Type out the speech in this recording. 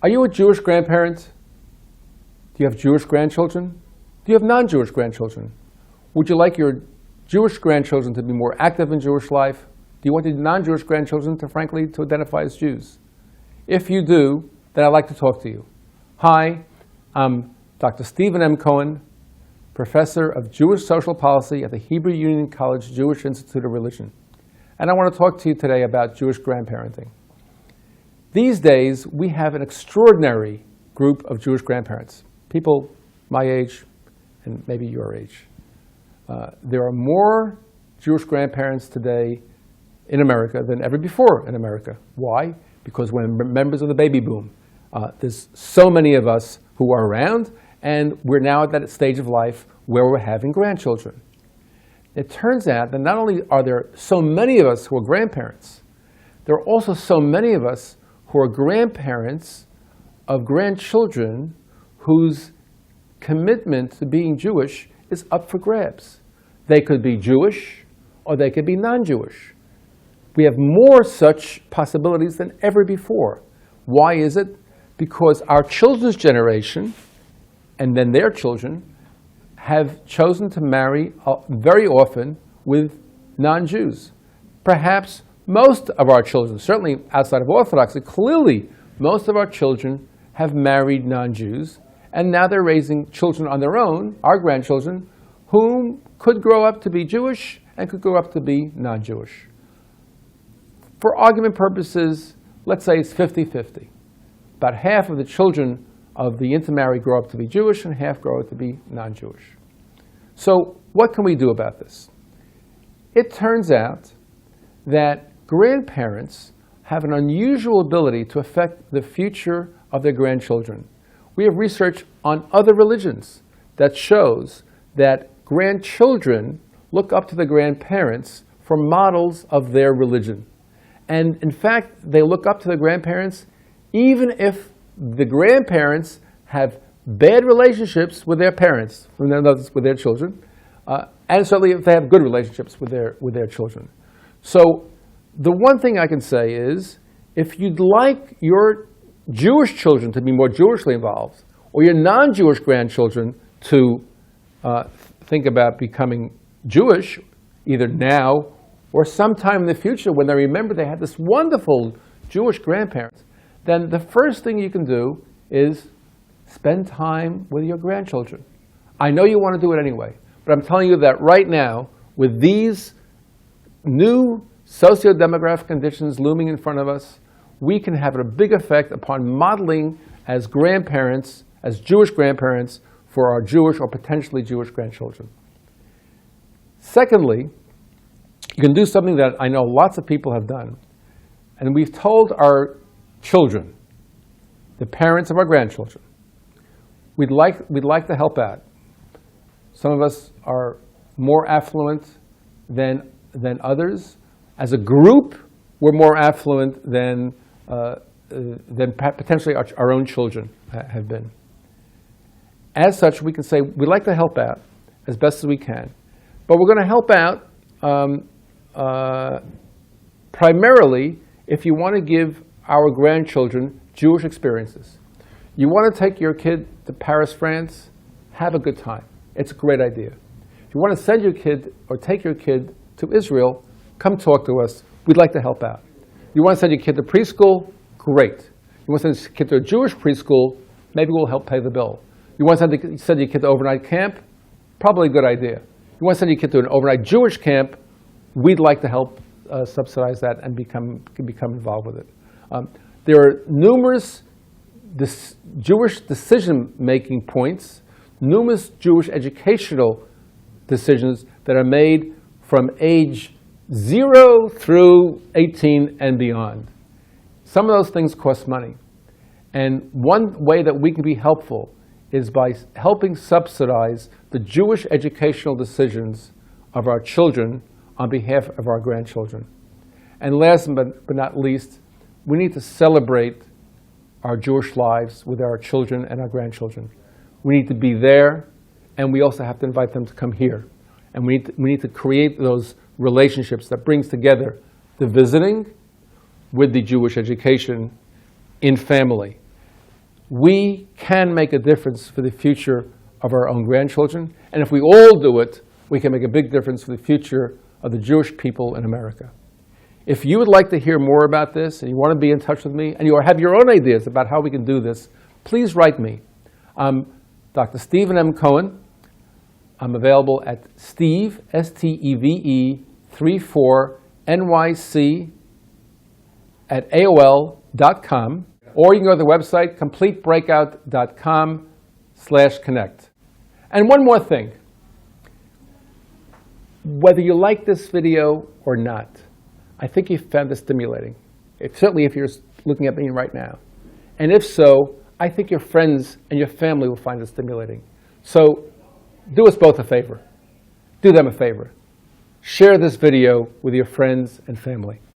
Are you a Jewish grandparent? Do you have Jewish grandchildren? Do you have non-Jewish grandchildren? Would you like your Jewish grandchildren to be more active in Jewish life? Do you want your non-Jewish grandchildren to, frankly, to identify as Jews? If you do, then I'd like to talk to you. Hi, I'm Dr. Stephen M. Cohen, Professor of Jewish Social Policy at the Hebrew Union College Jewish Institute of Religion. And I want to talk to you today about Jewish grandparenting. These days, we have an extraordinary group of Jewish grandparents, people my age and maybe your age. There are more Jewish grandparents today in America than ever before in America. Why? Because we're members of the baby boom. There's so many of us who are around, and we're now at that stage of life where we're having grandchildren. It turns out that not only are there so many of us who are grandparents, there are also so many of us who are grandparents of grandchildren whose commitment to being Jewish is up for grabs. They could be Jewish or they could be non-Jewish. We have more such possibilities than ever before. Why is it? Because our children's generation and then their children have chosen to marry very often with non-Jews. Perhaps most of our children, certainly outside of Orthodox, clearly most of our children have married non-Jews, and now they're raising children on their own, our grandchildren, whom could grow up to be Jewish and could grow up to be non-Jewish. For argument purposes, let's say it's 50-50. About half of the children of the intermarried grow up to be Jewish and half grow up to be non-Jewish. So what can we do about this? It turns out that grandparents have an unusual ability to affect the future of their grandchildren. We have research on other religions that shows that grandchildren look up to the grandparents for models of their religion. And in fact, they look up to the grandparents even if the grandparents have bad relationships with their parents, with their children, and certainly if they have good relationships with their children. So the one thing I can say is, if you'd like your Jewish children to be more Jewishly involved, or your non-Jewish grandchildren to think about becoming Jewish, either now or sometime in the future when they remember they had this wonderful Jewish grandparents, then the first thing you can do is spend time with your grandchildren. I know you want to do it anyway, but I'm telling you that right now, with these new socio-demographic conditions looming in front of us, we can have a big effect upon modeling as grandparents, as Jewish grandparents, for our Jewish or potentially Jewish grandchildren. Secondly, you can do something that I know lots of people have done, and we've told our children, the parents of our grandchildren, we'd like to help out. Some of us are more affluent than others. As a group, we're more affluent than potentially our own children have been. As such, we can say we'd like to help out as best as we can, but we're going to help out primarily if you want to give our grandchildren Jewish experiences. You want to take your kid to Paris, France? Have a good time. It's a great idea. If you want to send your kid or take your kid to Israel, come talk to us. We'd like to help out. You want to send your kid to preschool? Great. You want to send your kid to a Jewish preschool? Maybe we'll help pay the bill. You want to send your kid to overnight camp? Probably a good idea. You want to send your kid to an overnight Jewish camp? We'd like to help subsidize that and become involved with it. There are numerous Jewish decision-making points, numerous Jewish educational decisions that are made from age 0 through 18 and beyond. Some of those things cost money. And one way that we can be helpful is by helping subsidize the Jewish educational decisions of our children on behalf of our grandchildren. And last but not least, we need to celebrate our Jewish lives with our children and our grandchildren. We need to be there, and we also have to invite them to come here. And we need to create those relationships that brings together the visiting with the Jewish education in family. We can make a difference for the future of our own grandchildren. And if we all do it, we can make a big difference for the future of the Jewish people in America. If you would like to hear more about this and you want to be in touch with me and you have your own ideas about how we can do this, please write me. I'm Dr. Stephen M. Cohen. I'm available at Steve, S-T-E-V-E, 34 NYC at AOL.com, or you can go to the website completebreakout.com/connect. And one more thing. Whether you like this video or not, I think you found this stimulating. Certainly if you're looking at me right now. And if so, I think your friends and your family will find it stimulating. So do us both a favor. Do them a favor. Share this video with your friends and family.